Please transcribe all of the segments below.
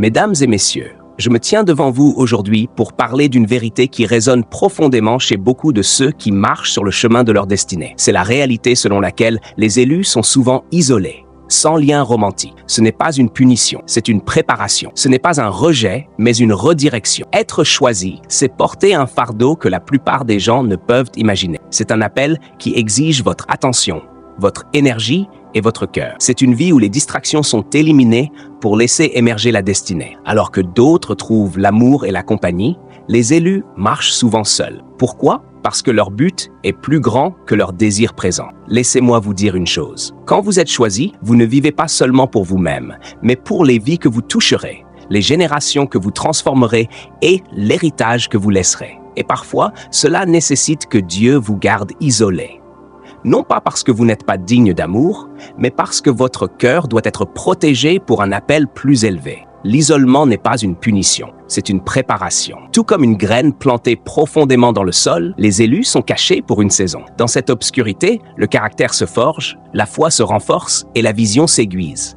Mesdames et messieurs, je me tiens devant vous aujourd'hui pour parler d'une vérité qui résonne profondément chez beaucoup de ceux qui marchent sur le chemin de leur destinée. C'est la réalité selon laquelle les élus sont souvent isolés, sans lien romantique. Ce n'est pas une punition, c'est une préparation. Ce n'est pas un rejet, mais une redirection. Être choisi, c'est porter un fardeau que la plupart des gens ne peuvent imaginer. C'est un appel qui exige votre attention, votre énergie et votre cœur. C'est une vie où les distractions sont éliminées pour laisser émerger la destinée. Alors que d'autres trouvent l'amour et la compagnie, les élus marchent souvent seuls. Pourquoi? Parce que leur but est plus grand que leur désir présent. Laissez-moi vous dire une chose. Quand vous êtes choisi, vous ne vivez pas seulement pour vous-même, mais pour les vies que vous toucherez, les générations que vous transformerez et l'héritage que vous laisserez. Et parfois, cela nécessite que Dieu vous garde isolé. Non pas parce que vous n'êtes pas digne d'amour, mais parce que votre cœur doit être protégé pour un appel plus élevé. L'isolement n'est pas une punition, c'est une préparation. Tout comme une graine plantée profondément dans le sol, les élus sont cachés pour une saison. Dans cette obscurité, le caractère se forge, la foi se renforce et la vision s'aiguise.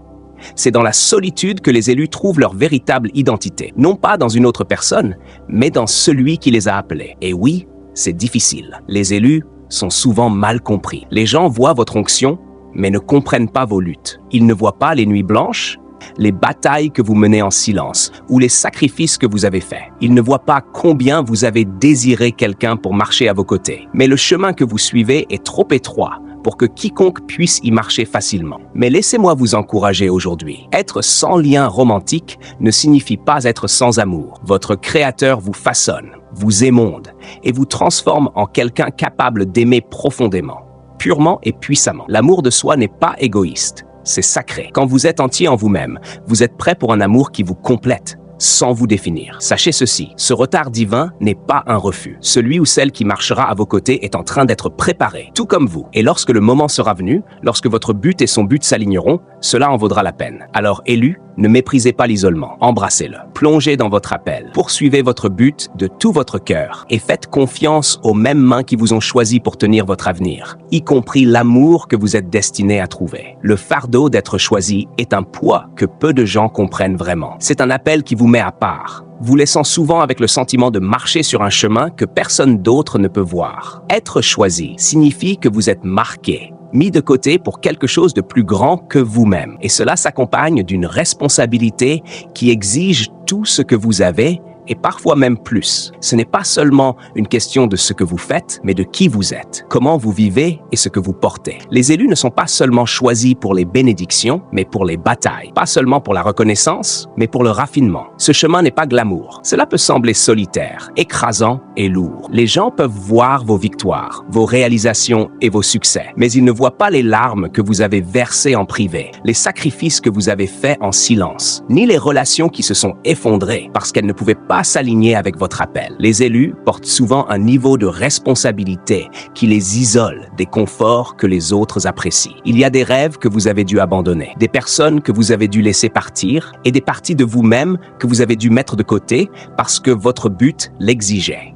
C'est dans la solitude que les élus trouvent leur véritable identité. Non pas dans une autre personne, mais dans celui qui les a appelés. Et oui, c'est difficile. Les élus sont souvent mal compris. Les gens voient votre onction, mais ne comprennent pas vos luttes. Ils ne voient pas les nuits blanches, les batailles que vous menez en silence ou les sacrifices que vous avez faits. Ils ne voient pas combien vous avez désiré quelqu'un pour marcher à vos côtés. Mais le chemin que vous suivez est trop étroit pour que quiconque puisse y marcher facilement. Mais laissez-moi vous encourager aujourd'hui. Être sans lien romantique ne signifie pas être sans amour. Votre Créateur vous façonne, vous émonde et vous transforme en quelqu'un capable d'aimer profondément, purement et puissamment. L'amour de soi n'est pas égoïste, c'est sacré. Quand vous êtes entier en vous-même, vous êtes prêt pour un amour qui vous complète, sans vous définir. Sachez ceci, ce retard divin n'est pas un refus. Celui ou celle qui marchera à vos côtés est en train d'être préparé, tout comme vous. Et lorsque le moment sera venu, lorsque votre but et son but s'aligneront, cela en vaudra la peine. Alors, élus, ne méprisez pas l'isolement, embrassez-le. Plongez dans votre appel, poursuivez votre but de tout votre cœur et faites confiance aux mêmes mains qui vous ont choisi pour tenir votre avenir, y compris l'amour que vous êtes destiné à trouver. Le fardeau d'être choisi est un poids que peu de gens comprennent vraiment. C'est un appel qui vous met à part, vous laissant souvent avec le sentiment de marcher sur un chemin que personne d'autre ne peut voir. Être choisi signifie que vous êtes marqué, mis de côté pour quelque chose de plus grand que vous-même. Et cela s'accompagne d'une responsabilité qui exige tout ce que vous avez et parfois même plus. Ce n'est pas seulement une question de ce que vous faites, mais de qui vous êtes, comment vous vivez et ce que vous portez. Les élus ne sont pas seulement choisis pour les bénédictions, mais pour les batailles. Pas seulement pour la reconnaissance, mais pour le raffinement. Ce chemin n'est pas glamour. Cela peut sembler solitaire, écrasant et lourd. Les gens peuvent voir vos victoires, vos réalisations et vos succès, mais ils ne voient pas les larmes que vous avez versées en privé, les sacrifices que vous avez faits en silence, ni les relations qui se sont effondrées parce qu'elles ne pouvaient pas s'aligner avec votre appel. Les élus portent souvent un niveau de responsabilité qui les isole des conforts que les autres apprécient. Il y a des rêves que vous avez dû abandonner, des personnes que vous avez dû laisser partir et des parties de vous-même que vous avez dû mettre de côté parce que votre but l'exigeait.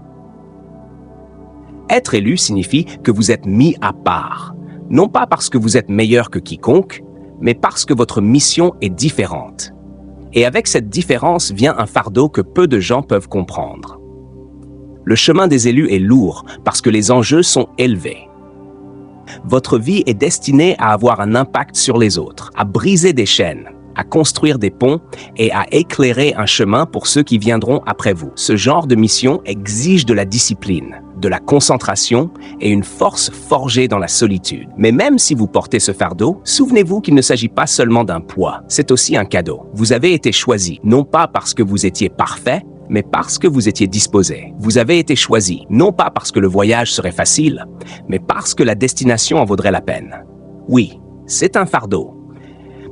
Être élu signifie que vous êtes mis à part, non pas parce que vous êtes meilleur que quiconque, mais parce que votre mission est différente. Et avec cette différence vient un fardeau que peu de gens peuvent comprendre. Le chemin des élus est lourd parce que les enjeux sont élevés. Votre vie est destinée à avoir un impact sur les autres, à briser des chaînes, à construire des ponts et à éclairer un chemin pour ceux qui viendront après vous. Ce genre de mission exige de la discipline, de la concentration et une force forgée dans la solitude. Mais même si vous portez ce fardeau, souvenez-vous qu'il ne s'agit pas seulement d'un poids, c'est aussi un cadeau. Vous avez été choisi, non pas parce que vous étiez parfait, mais parce que vous étiez disposé. Vous avez été choisi, non pas parce que le voyage serait facile, mais parce que la destination en vaudrait la peine. Oui, c'est un fardeau,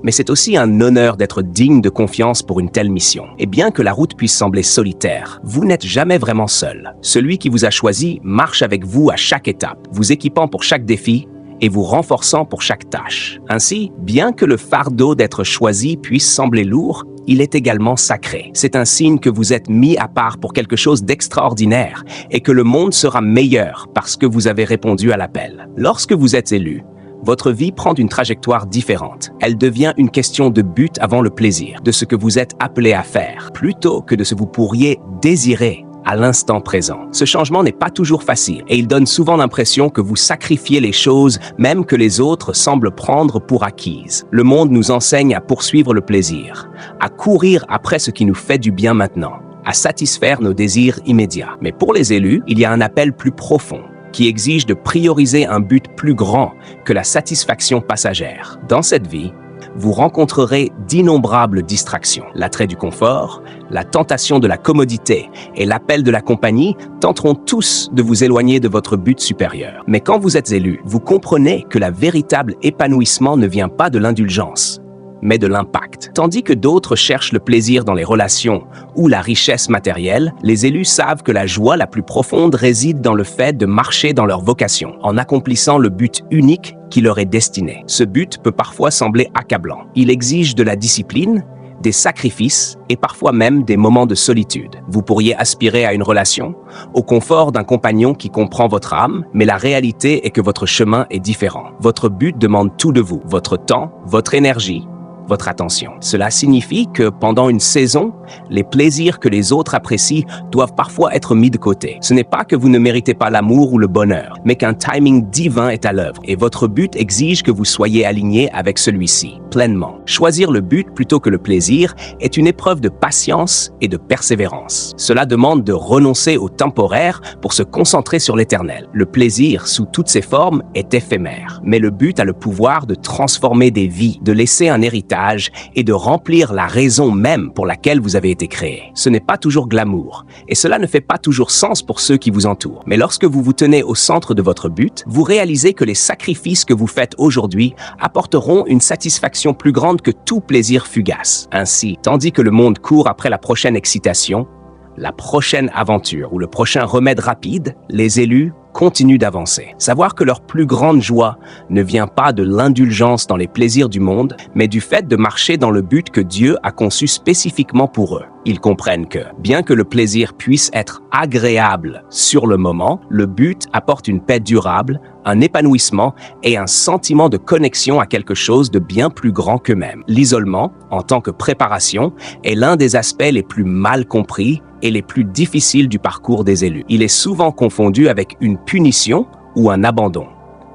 mais c'est aussi un honneur d'être digne de confiance pour une telle mission. Et bien que la route puisse sembler solitaire, vous n'êtes jamais vraiment seul. Celui qui vous a choisi marche avec vous à chaque étape, vous équipant pour chaque défi et vous renforçant pour chaque tâche. Ainsi, bien que le fardeau d'être choisi puisse sembler lourd, il est également sacré. C'est un signe que vous êtes mis à part pour quelque chose d'extraordinaire et que le monde sera meilleur parce que vous avez répondu à l'appel. Lorsque vous êtes élu, votre vie prend une trajectoire différente. Elle devient une question de but avant le plaisir, de ce que vous êtes appelé à faire, plutôt que de ce que vous pourriez désirer à l'instant présent. Ce changement n'est pas toujours facile et il donne souvent l'impression que vous sacrifiez les choses même que les autres semblent prendre pour acquises. Le monde nous enseigne à poursuivre le plaisir, à courir après ce qui nous fait du bien maintenant, à satisfaire nos désirs immédiats. Mais pour les élus, il y a un appel plus profond qui exige de prioriser un but plus grand que la satisfaction passagère. Dans cette vie, vous rencontrerez d'innombrables distractions. L'attrait du confort, la tentation de la commodité et l'appel de la compagnie tenteront tous de vous éloigner de votre but supérieur. Mais quand vous êtes élu, vous comprenez que le véritable épanouissement ne vient pas de l'indulgence, mais de l'impact. Tandis que d'autres cherchent le plaisir dans les relations ou la richesse matérielle, les élus savent que la joie la plus profonde réside dans le fait de marcher dans leur vocation, en accomplissant le but unique qui leur est destiné. Ce but peut parfois sembler accablant. Il exige de la discipline, des sacrifices et parfois même des moments de solitude. Vous pourriez aspirer à une relation, au confort d'un compagnon qui comprend votre âme, mais la réalité est que votre chemin est différent. Votre but demande tout de vous, votre temps, votre énergie, votre attention. Cela signifie que pendant une saison, les plaisirs que les autres apprécient doivent parfois être mis de côté. Ce n'est pas que vous ne méritez pas l'amour ou le bonheur, mais qu'un timing divin est à l'œuvre et votre but exige que vous soyez aligné avec celui-ci, pleinement. Choisir le but plutôt que le plaisir est une épreuve de patience et de persévérance. Cela demande de renoncer au temporaire pour se concentrer sur l'éternel. Le plaisir, sous toutes ses formes, est éphémère, mais le but a le pouvoir de transformer des vies, de laisser un héritage et de remplir la raison même pour laquelle vous avez été créé. Ce n'est pas toujours glamour, et cela ne fait pas toujours sens pour ceux qui vous entourent. Mais lorsque vous vous tenez au centre de votre but, vous réalisez que les sacrifices que vous faites aujourd'hui apporteront une satisfaction plus grande que tout plaisir fugace. Ainsi, tandis que le monde court après la prochaine excitation, la prochaine aventure ou le prochain remède rapide, les élus continuent d'avancer. Savoir que leur plus grande joie ne vient pas de l'indulgence dans les plaisirs du monde, mais du fait de marcher dans le but que Dieu a conçu spécifiquement pour eux. Ils comprennent que, bien que le plaisir puisse être agréable sur le moment, le but apporte une paix durable, un épanouissement et un sentiment de connexion à quelque chose de bien plus grand qu'eux-mêmes. L'isolement, en tant que préparation, est l'un des aspects les plus mal compris et les plus difficiles du parcours des élus. Il est souvent confondu avec une punition ou un abandon.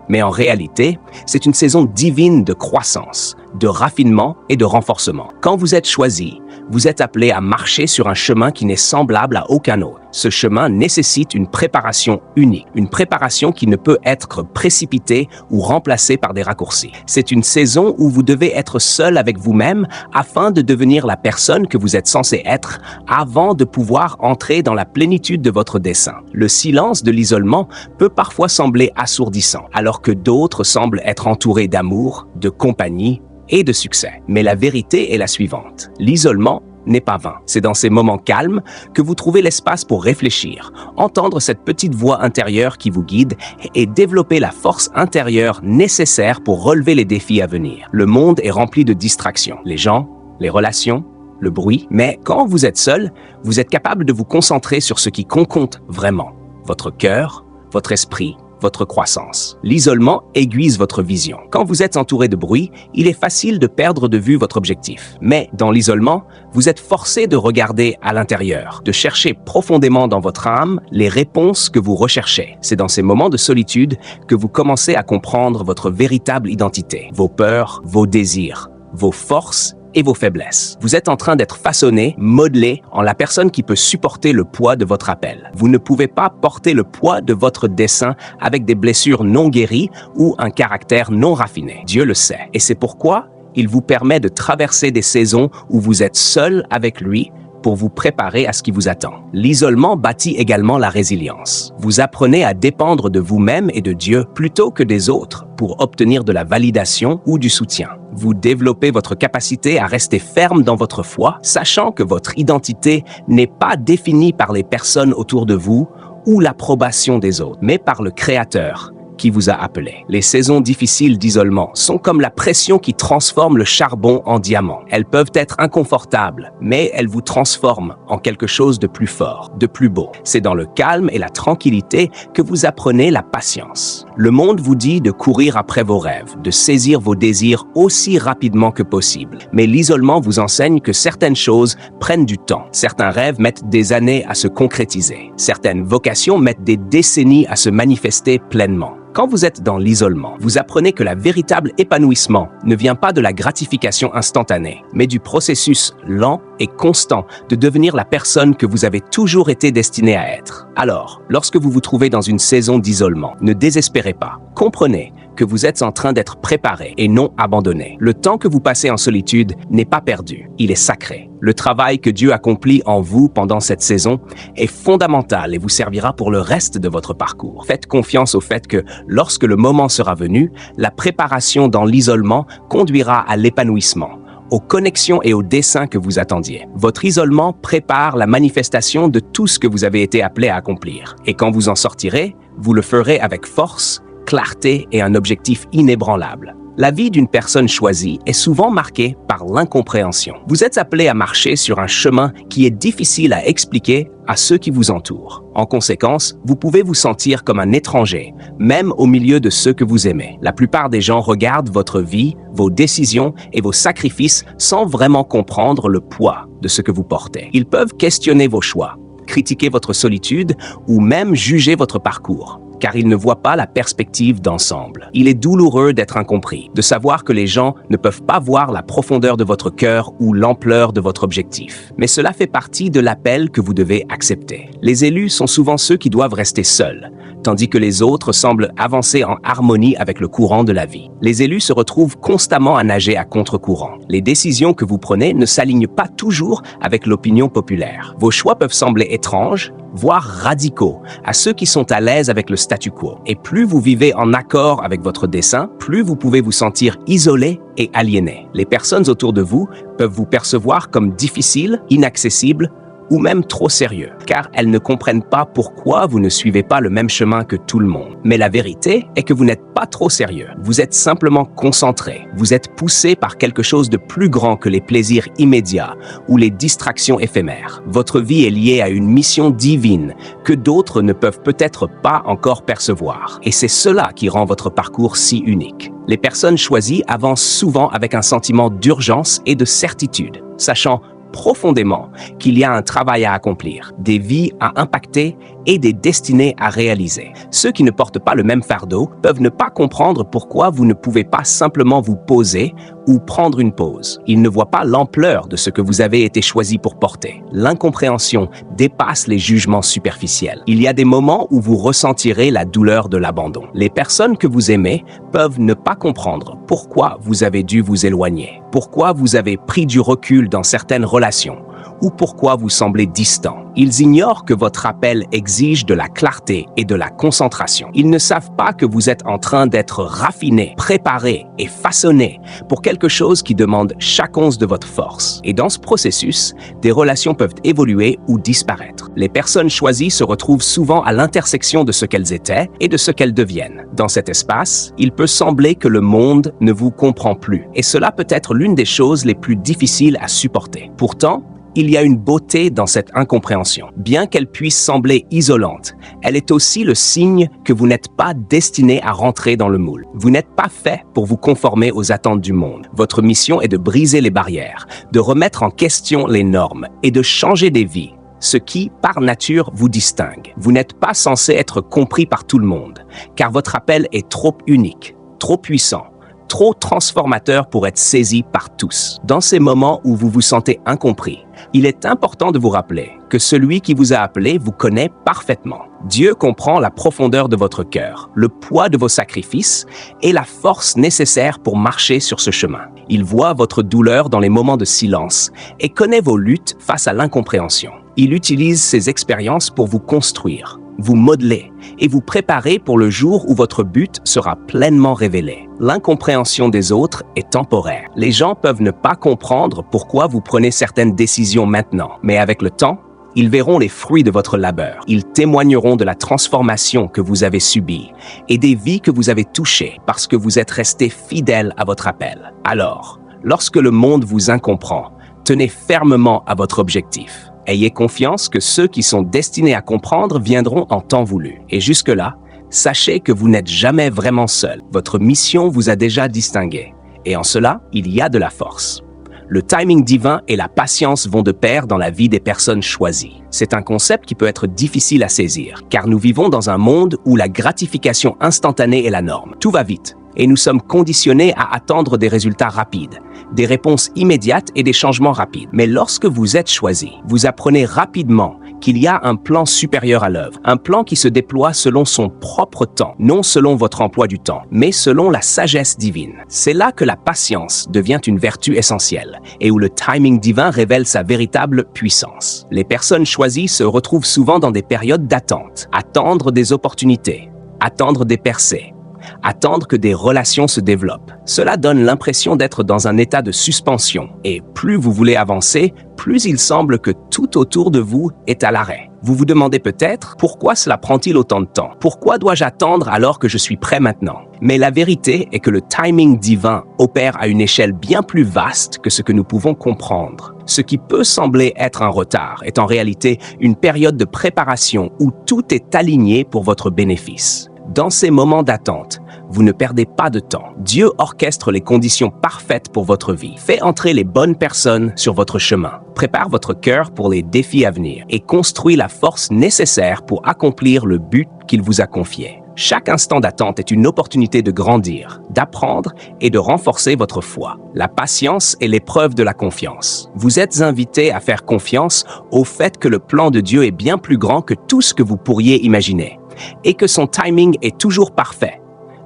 Mais en réalité, c'est une saison divine de croissance, de raffinement et de renforcement. Quand vous êtes choisi, vous êtes appelé à marcher sur un chemin qui n'est semblable à aucun autre. Ce chemin nécessite une préparation unique, une préparation qui ne peut être précipitée ou remplacée par des raccourcis. C'est une saison où vous devez être seul avec vous-même afin de devenir la personne que vous êtes censé être avant de pouvoir entrer dans la plénitude de votre dessein. Le silence de l'isolement peut parfois sembler assourdissant, alors que d'autres semblent être entourés d'amour, de compagnie et de succès. Mais la vérité est la suivante. L'isolement n'est pas vain. C'est dans ces moments calmes que vous trouvez l'espace pour réfléchir, entendre cette petite voix intérieure qui vous guide et développer la force intérieure nécessaire pour relever les défis à venir. Le monde est rempli de distractions. Les gens, les relations, le bruit. Mais quand vous êtes seul, vous êtes capable de vous concentrer sur ce qui compte vraiment. Votre cœur, votre esprit, votre croissance. L'isolement aiguise votre vision. Quand vous êtes entouré de bruit, il est facile de perdre de vue votre objectif. Mais dans l'isolement, vous êtes forcé de regarder à l'intérieur, de chercher profondément dans votre âme les réponses que vous recherchez. C'est dans ces moments de solitude que vous commencez à comprendre votre véritable identité, vos peurs, vos désirs, vos forces et vos faiblesses. Vous êtes en train d'être façonné, modelé en la personne qui peut supporter le poids de votre appel. Vous ne pouvez pas porter le poids de votre dessein avec des blessures non guéries ou un caractère non raffiné. Dieu le sait. Et c'est pourquoi il vous permet de traverser des saisons où vous êtes seul avec lui pour vous préparer à ce qui vous attend. L'isolement bâtit également la résilience. Vous apprenez à dépendre de vous-même et de Dieu plutôt que des autres pour obtenir de la validation ou du soutien. Vous développez votre capacité à rester ferme dans votre foi, sachant que votre identité n'est pas définie par les personnes autour de vous ou l'approbation des autres, mais par le Créateur qui vous a appelé. Les saisons difficiles d'isolement sont comme la pression qui transforme le charbon en diamant. Elles peuvent être inconfortables, mais elles vous transforment en quelque chose de plus fort, de plus beau. C'est dans le calme et la tranquillité que vous apprenez la patience, Le monde vous dit de courir après vos rêves, de saisir vos désirs aussi rapidement que possible. Mais l'isolement vous enseigne que certaines choses prennent du temps. Certains rêves mettent des années à se concrétiser. Certaines vocations mettent des décennies à se manifester pleinement. Quand vous êtes dans l'isolement, vous apprenez que le véritable épanouissement ne vient pas de la gratification instantanée, mais du processus lent et constant de devenir la personne que vous avez toujours été destiné à être. Alors, lorsque vous vous trouvez dans une saison d'isolement, ne désespérez pas. Comprenez que vous êtes en train d'être préparé et non abandonné. Le temps que vous passez en solitude n'est pas perdu, il est sacré. Le travail que Dieu accomplit en vous pendant cette saison est fondamental et vous servira pour le reste de votre parcours. Faites confiance au fait que, lorsque le moment sera venu, la préparation dans l'isolement conduira à l'épanouissement, aux connexions et aux desseins que vous attendiez. Votre isolement prépare la manifestation de tout ce que vous avez été appelé à accomplir. Et quand vous en sortirez, vous le ferez avec force, clarté et un objectif inébranlable. La vie d'une personne choisie est souvent marquée par l'incompréhension. Vous êtes appelé à marcher sur un chemin qui est difficile à expliquer à ceux qui vous entourent. En conséquence, vous pouvez vous sentir comme un étranger, même au milieu de ceux que vous aimez. La plupart des gens regardent votre vie, vos décisions et vos sacrifices sans vraiment comprendre le poids de ce que vous portez. Ils peuvent questionner vos choix, critiquer votre solitude ou même juger votre parcours, car ils ne voient pas la perspective d'ensemble. Il est douloureux d'être incompris, de savoir que les gens ne peuvent pas voir la profondeur de votre cœur ou l'ampleur de votre objectif. Mais cela fait partie de l'appel que vous devez accepter. Les élus sont souvent ceux qui doivent rester seuls, tandis que les autres semblent avancer en harmonie avec le courant de la vie. Les élus se retrouvent constamment à nager à contre-courant. Les décisions que vous prenez ne s'alignent pas toujours avec l'opinion populaire. Vos choix peuvent sembler étranges, voire radicaux, à ceux qui sont à l'aise avec le statu quo. Et plus vous vivez en accord avec votre dessein, plus vous pouvez vous sentir isolé et aliéné. Les personnes autour de vous peuvent vous percevoir comme difficile, inaccessible, ou même trop sérieux, car elles ne comprennent pas pourquoi vous ne suivez pas le même chemin que tout le monde. Mais la vérité est que vous n'êtes pas trop sérieux. Vous êtes simplement concentré. Vous êtes poussé par quelque chose de plus grand que les plaisirs immédiats ou les distractions éphémères. Votre vie est liée à une mission divine que d'autres ne peuvent peut-être pas encore percevoir. Et c'est cela qui rend votre parcours si unique. Les personnes choisies avancent souvent avec un sentiment d'urgence et de certitude, sachant profondément qu'il y a un travail à accomplir, des vies à impacter et des destinées à réaliser. Ceux qui ne portent pas le même fardeau peuvent ne pas comprendre pourquoi vous ne pouvez pas simplement vous poser ou prendre une pause. Ils ne voient pas l'ampleur de ce que vous avez été choisi pour porter. L'incompréhension dépasse les jugements superficiels. Il y a des moments où vous ressentirez la douleur de l'abandon. Les personnes que vous aimez peuvent ne pas comprendre pourquoi vous avez dû vous éloigner, pourquoi vous avez pris du recul dans certaines relations, ou pourquoi vous semblez distant. Ils ignorent que votre appel exige de la clarté et de la concentration. Ils ne savent pas que vous êtes en train d'être raffiné, préparé et façonné pour quelque chose qui demande chaque once de votre force. Et dans ce processus, des relations peuvent évoluer ou disparaître. Les personnes choisies se retrouvent souvent à l'intersection de ce qu'elles étaient et de ce qu'elles deviennent. Dans cet espace, il peut sembler que le monde ne vous comprend plus. Et cela peut être l'une des choses les plus difficiles à supporter. Pourtant, il y a une beauté dans cette incompréhension. Bien qu'elle puisse sembler isolante, elle est aussi le signe que vous n'êtes pas destiné à rentrer dans le moule. Vous n'êtes pas fait pour vous conformer aux attentes du monde. Votre mission est de briser les barrières, de remettre en question les normes et de changer des vies, ce qui, par nature, vous distingue. Vous n'êtes pas censé être compris par tout le monde, car votre appel est trop unique, trop puissant, trop transformateur pour être saisi par tous. Dans ces moments où vous vous sentez incompris, il est important de vous rappeler que celui qui vous a appelé vous connaît parfaitement. Dieu comprend la profondeur de votre cœur, le poids de vos sacrifices et la force nécessaire pour marcher sur ce chemin. Il voit votre douleur dans les moments de silence et connaît vos luttes face à l'incompréhension. Il utilise ces expériences pour vous construire, vous modeler et vous préparer pour le jour où votre but sera pleinement révélé. L'incompréhension des autres est temporaire. Les gens peuvent ne pas comprendre pourquoi vous prenez certaines décisions maintenant, mais avec le temps, ils verront les fruits de votre labeur. Ils témoigneront de la transformation que vous avez subie et des vies que vous avez touchées parce que vous êtes resté fidèle à votre appel. Alors, lorsque le monde vous incomprend, tenez fermement à votre objectif. Ayez confiance que ceux qui sont destinés à comprendre viendront en temps voulu. Et jusque-là, Sachez que vous n'êtes jamais vraiment seul. Votre mission vous a déjà distingué. Et en cela, il y a de la force. Le timing divin et la patience vont de pair dans la vie des personnes choisies. C'est un concept qui peut être difficile à saisir, car nous vivons dans un monde où la gratification instantanée est la norme. Tout va vite, et nous sommes conditionnés à attendre des résultats rapides, des réponses immédiates et des changements rapides. Mais lorsque vous êtes choisi, vous apprenez rapidement qu'il y a un plan supérieur à l'œuvre, un plan qui se déploie selon son propre temps, non selon votre emploi du temps, mais selon la sagesse divine. C'est là que la patience devient une vertu essentielle et où le timing divin révèle sa véritable puissance. Les personnes choisies se retrouvent souvent dans des périodes d'attente, attendre des opportunités, attendre des percées, attendre que des relations se développent. Cela donne l'impression d'être dans un état de suspension et plus vous voulez avancer, plus il semble que tout autour de vous est à l'arrêt. Vous vous demandez peut-être pourquoi cela prend-il autant de temps? Pourquoi dois-je attendre alors que je suis prêt maintenant? Mais la vérité est que le timing divin opère à une échelle bien plus vaste que ce que nous pouvons comprendre. Ce qui peut sembler être un retard est en réalité une période de préparation où tout est aligné pour votre bénéfice. Dans ces moments d'attente, vous ne perdez pas de temps. Dieu orchestre les conditions parfaites pour votre vie, fait entrer les bonnes personnes sur votre chemin, prépare votre cœur pour les défis à venir et construit la force nécessaire pour accomplir le but qu'il vous a confié. Chaque instant d'attente est une opportunité de grandir, d'apprendre et de renforcer votre foi. La patience est l'épreuve de la confiance. Vous êtes invité à faire confiance au fait que le plan de Dieu est bien plus grand que tout ce que vous pourriez imaginer et que son timing est toujours parfait,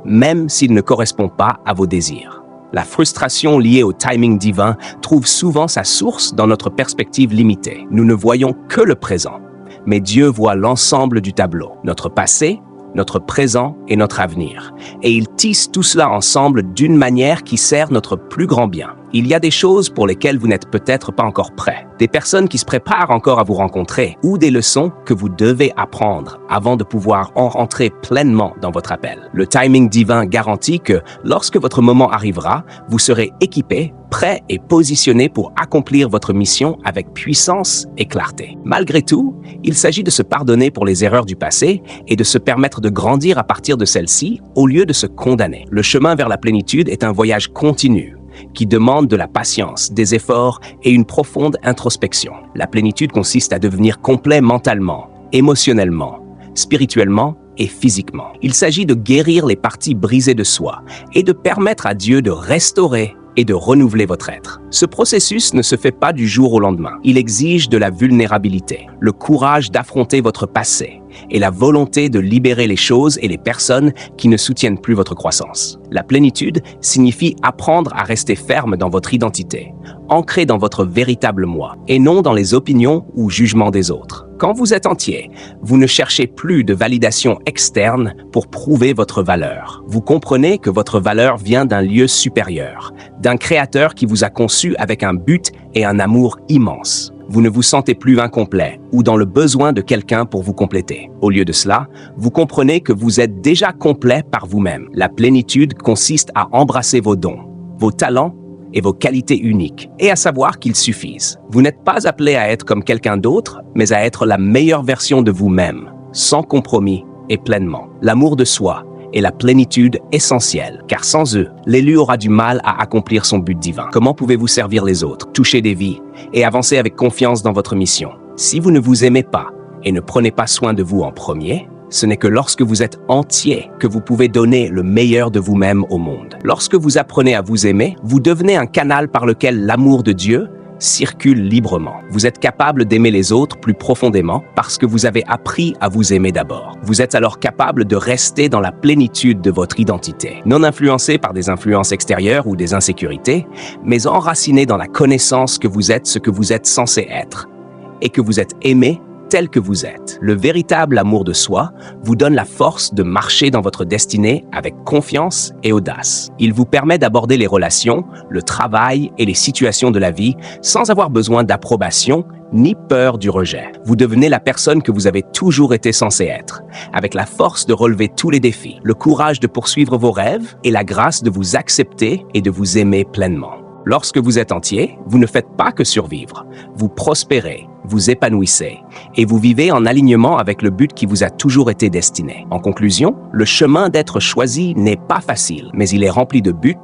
même s'il ne correspond pas à vos désirs. La frustration liée au timing divin trouve souvent sa source dans notre perspective limitée. Nous ne voyons que le présent, mais Dieu voit l'ensemble du tableau, notre passé, notre présent et notre avenir. Et il tisse tout cela ensemble d'une manière qui sert notre plus grand bien. Il y a des choses pour lesquelles vous n'êtes peut-être pas encore prêt, des personnes qui se préparent encore à vous rencontrer ou des leçons que vous devez apprendre avant de pouvoir en rentrer pleinement dans votre appel. Le timing divin garantit que lorsque votre moment arrivera, vous serez équipé, prêt et positionné pour accomplir votre mission avec puissance et clarté. Malgré tout, il s'agit de se pardonner pour les erreurs du passé et de se permettre de grandir à partir de celles-ci au lieu de se condamner. Le chemin vers la plénitude est un voyage continu qui demande de la patience, des efforts et une profonde introspection. La plénitude consiste à devenir complet mentalement, émotionnellement, spirituellement et physiquement. Il s'agit de guérir les parties brisées de soi et de permettre à Dieu de restaurer et de renouveler votre être. Ce processus ne se fait pas du jour au lendemain. Il exige de la vulnérabilité, le courage d'affronter votre passé et la volonté de libérer les choses et les personnes qui ne soutiennent plus votre croissance. La plénitude signifie apprendre à rester ferme dans votre identité, ancré dans votre véritable moi, et non dans les opinions ou jugements des autres. Quand vous êtes entier, vous ne cherchez plus de validation externe pour prouver votre valeur. Vous comprenez que votre valeur vient d'un lieu supérieur, d'un créateur qui vous a conçu avec un but et un amour immense. Vous ne vous sentez plus incomplet ou dans le besoin de quelqu'un pour vous compléter. Au lieu de cela, vous comprenez que vous êtes déjà complet par vous-même. La plénitude consiste à embrasser vos dons, vos talents et vos qualités uniques, et à savoir qu'ils suffisent. Vous n'êtes pas appelé à être comme quelqu'un d'autre, mais à être la meilleure version de vous-même, sans compromis et pleinement. L'amour de soi est la plénitude essentielle, car sans eux, l'élu aura du mal à accomplir son but divin. Comment pouvez-vous servir les autres, toucher des vies et avancer avec confiance dans votre mission? Si vous ne vous aimez pas et ne prenez pas soin de vous en premier, ce n'est que lorsque vous êtes entier que vous pouvez donner le meilleur de vous-même au monde. Lorsque vous apprenez à vous aimer, vous devenez un canal par lequel l'amour de Dieu circule librement. Vous êtes capable d'aimer les autres plus profondément parce que vous avez appris à vous aimer d'abord. Vous êtes alors capable de rester dans la plénitude de votre identité, non influencé par des influences extérieures ou des insécurités, mais enraciné dans la connaissance que vous êtes ce que vous êtes censé être et que vous êtes aimé tel que vous êtes. Le véritable amour de soi vous donne la force de marcher dans votre destinée avec confiance et audace. Il vous permet d'aborder les relations, le travail et les situations de la vie sans avoir besoin d'approbation ni peur du rejet. Vous devenez la personne que vous avez toujours été censé être, avec la force de relever tous les défis, le courage de poursuivre vos rêves et la grâce de vous accepter et de vous aimer pleinement. Lorsque vous êtes entier, vous ne faites pas que survivre. Vous prospérez, vous épanouissez et vous vivez en alignement avec le but qui vous a toujours été destiné. En conclusion, le chemin d'être choisi n'est pas facile, mais il est rempli de buts,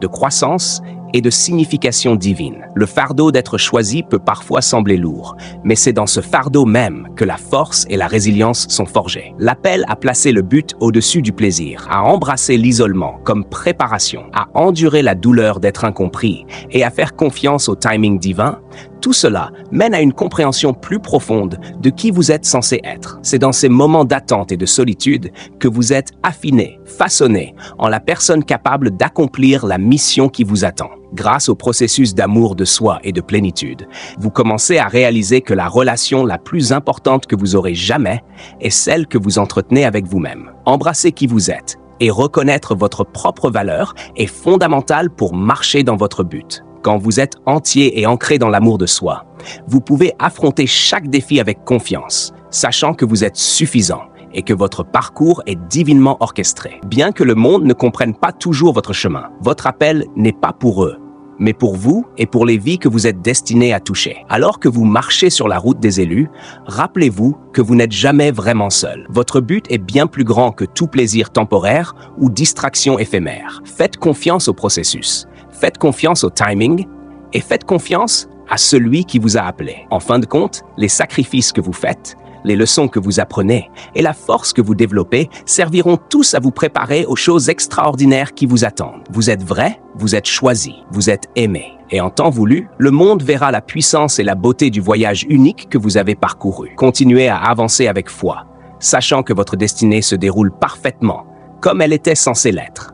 de croissance et de signification divine. Le fardeau d'être choisi peut parfois sembler lourd, mais c'est dans ce fardeau même que la force et la résilience sont forgées. L'appel à placer le but au-dessus du plaisir, à embrasser l'isolement comme préparation, à endurer la douleur d'être incompris et à faire confiance au timing divin, tout cela mène à une compréhension plus profonde de qui vous êtes censé être. C'est dans ces moments d'attente et de solitude que vous êtes affiné, façonné en la personne capable d'accomplir la mission qui vous attend. Grâce au processus d'amour de soi et de plénitude, vous commencez à réaliser que la relation la plus importante que vous aurez jamais est celle que vous entretenez avec vous-même. Embrasser qui vous êtes et reconnaître votre propre valeur est fondamental pour marcher dans votre but. Quand vous êtes entier et ancré dans l'amour de soi, vous pouvez affronter chaque défi avec confiance, sachant que vous êtes suffisant et que votre parcours est divinement orchestré. Bien que le monde ne comprenne pas toujours votre chemin, votre appel n'est pas pour eux, mais pour vous et pour les vies que vous êtes destinés à toucher. Alors que vous marchez sur la route des élus, rappelez-vous que vous n'êtes jamais vraiment seul. Votre but est bien plus grand que tout plaisir temporaire ou distraction éphémère. Faites confiance au processus. Faites confiance au timing et faites confiance à celui qui vous a appelé. En fin de compte, les sacrifices que vous faites, les leçons que vous apprenez et la force que vous développez serviront tous à vous préparer aux choses extraordinaires qui vous attendent. Vous êtes vrai, vous êtes choisi, vous êtes aimé. Et en temps voulu, le monde verra la puissance et la beauté du voyage unique que vous avez parcouru. Continuez à avancer avec foi, sachant que votre destinée se déroule parfaitement, comme elle était censée l'être.